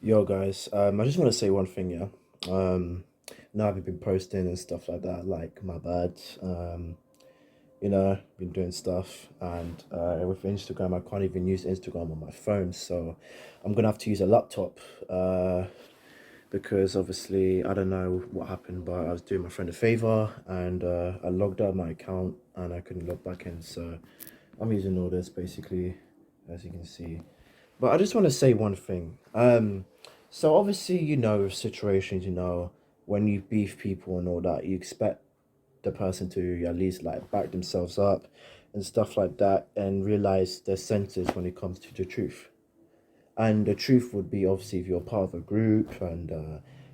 Yo, guys, I just want to say one thing, yeah. Um, now I've been posting and stuff like that, like my bad. Been doing stuff, and with Instagram, I can't even use Instagram on my phone, so I'm gonna have to use a laptop. Because obviously I don't know what happened, but I was doing my friend a favor, and I logged out of my account, and I couldn't log back in, so I'm using all this basically, as you can see. But I just want to say one thing. So obviously, situations, when you beef people and all that, you expect the person to at least like back themselves up and stuff like that and realize their senses when it comes to the truth. And the truth would be, obviously, if you're part of a group and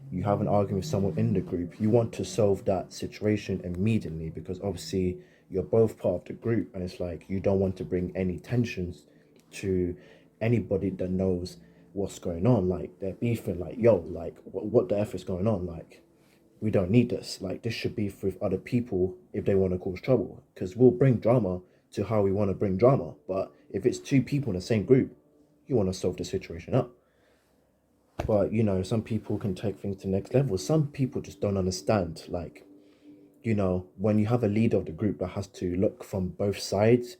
you have an argument with someone in the group, you want to solve that situation immediately because obviously you're both part of the group, and it's like you don't want to bring any tensions to anybody that knows what's going on. Like they're beefing, like, yo, like what the F is going on? Like, we don't need this. Like, this should be with other people if they want to cause trouble, because we'll bring drama to how we want to bring drama. But if it's two people in the same group, you want to solve the situation up. But some people can take things to the next level. Some people just don't understand. Like, when you have a leader of the group that has to look from both sides,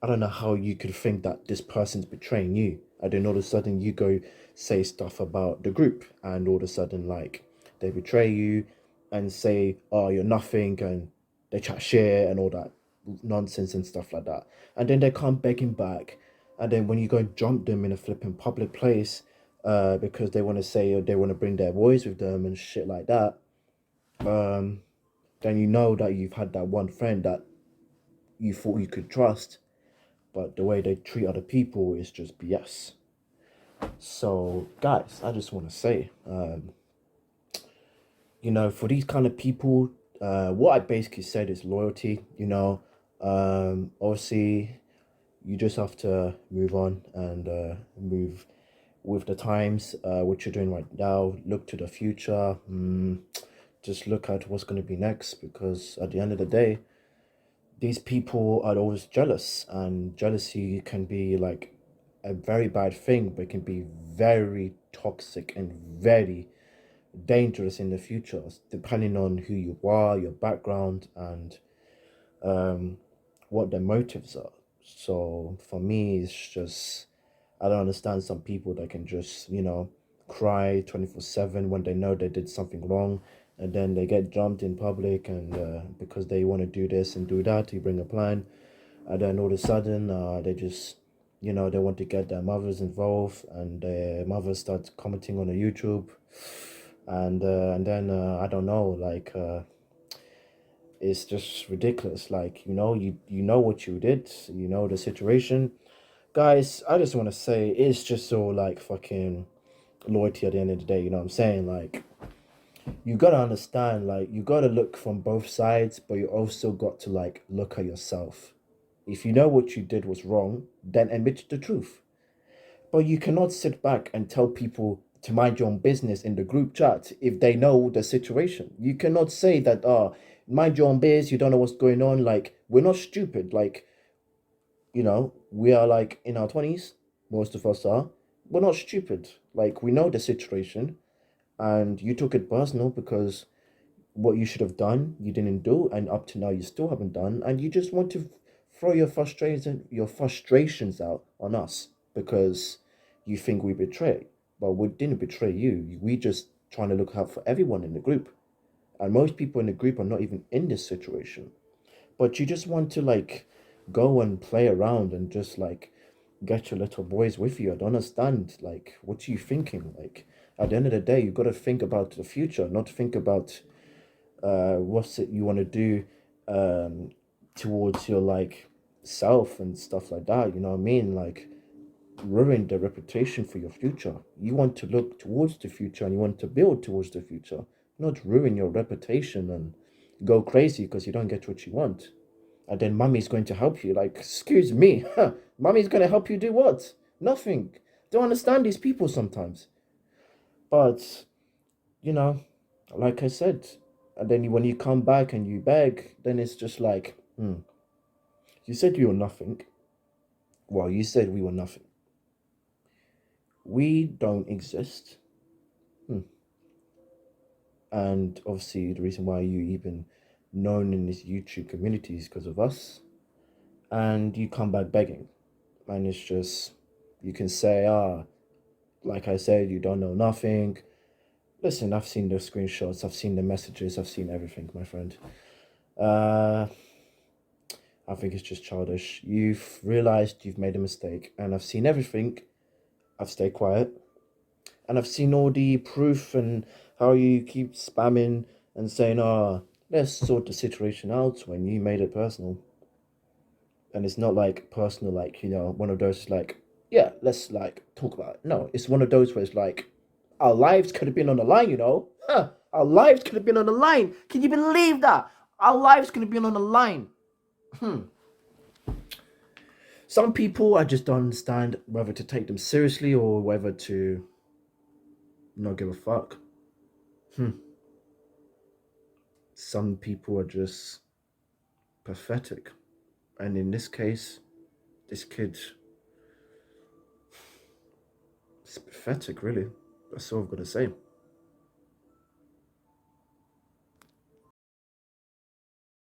I don't know how you could think that this person's betraying you. And then all of a sudden you go say stuff about the group, and all of a sudden, like, they betray you and say, oh, you're nothing, and they chat shit and all that nonsense and stuff like that. And then they come begging back. And then when you go and jump them in a flipping public place, because they want to say, or they want to bring their boys with them and shit like that, um, then you know that you've had that one friend that you thought you could trust, but the way they treat other people is just BS. So, guys, I just want to say, for these kind of people, what I basically said is loyalty. Obviously, you just have to move on and move with the times. What you're doing right now, look to the future. Just look at what's going to be next, because at the end of the day, these people are always jealous, and jealousy can be like a very bad thing, but it can be very toxic and very dangerous in the future, depending on who you are, your background, and um, what their motives are. So for me, it's just, I don't understand some people that can just, cry 24/7 when they know they did something wrong, and then they get jumped in public, and because they want to do this and do that, you bring a plan, and then all of a sudden they just, they want to get their mothers involved, and their mothers start commenting on the YouTube, and then I don't know, like it's just ridiculous. Like, you know what you did, you know the situation. Guys, I just want to say it's just so like fucking loyalty at the end of the day, you know what I'm saying? Like, you gotta understand, like, you gotta look from both sides, but you also got to like look at yourself. If you know what you did was wrong, then admit the truth. But you cannot sit back and tell people to mind your own business in the group chat if they know the situation. You cannot say that, mind your own biz, you don't know what's going on. Like, we're not stupid. Like, we are like in our 20s, most of us are. We're not stupid. Like, we know the situation, and you took it personal because what you should have done, you didn't do, and up to now, you still haven't done, and you just want to throw your frustrations out on us because you think we betray. But we didn't betray you. We just trying to look out for everyone in the group, and most people in the group are not even in this situation. But you just want to like go and play around and just like get your little boys with you. I don't understand. Like, what are you thinking? Like, at the end of the day, you got to think about the future, not think about what's it you want to do towards your like self and stuff like that. You know what I mean? Like, ruin the reputation for your future. You want to look towards the future, and you want to build towards the future, not ruin your reputation and go crazy because you don't get what you want. And then mommy's going to help you. Like, excuse me, mommy's going to help you do what? Nothing. Don't understand these people sometimes. But, you know, like I said, and then when you come back and you beg, then it's just like, you said you were nothing. Well, you said we were nothing. We don't exist. And obviously, the reason why you even known in this YouTube community is because of us. And you come back begging. And it's just, you can say, like I said, you don't know nothing. Listen, I've seen the screenshots, I've seen the messages, I've seen everything, my friend. Uh, I think it's just childish. You've realized you've made a mistake, and I've seen everything. I've stayed quiet, and I've seen all the proof and how you keep spamming and saying, let's sort the situation out when you made it personal. And it's not like personal, like, one of those like, yeah, let's like talk about it. No, it's one of those where it's like, our lives could have been on the line, Huh. Our lives could have been on the line. Can you believe that? Our lives could have been on the line. Some people, I just don't understand whether to take them seriously or whether to not give a fuck. Some people are just pathetic. And in this case, this kid, it's pathetic, really. That's all I've got to say.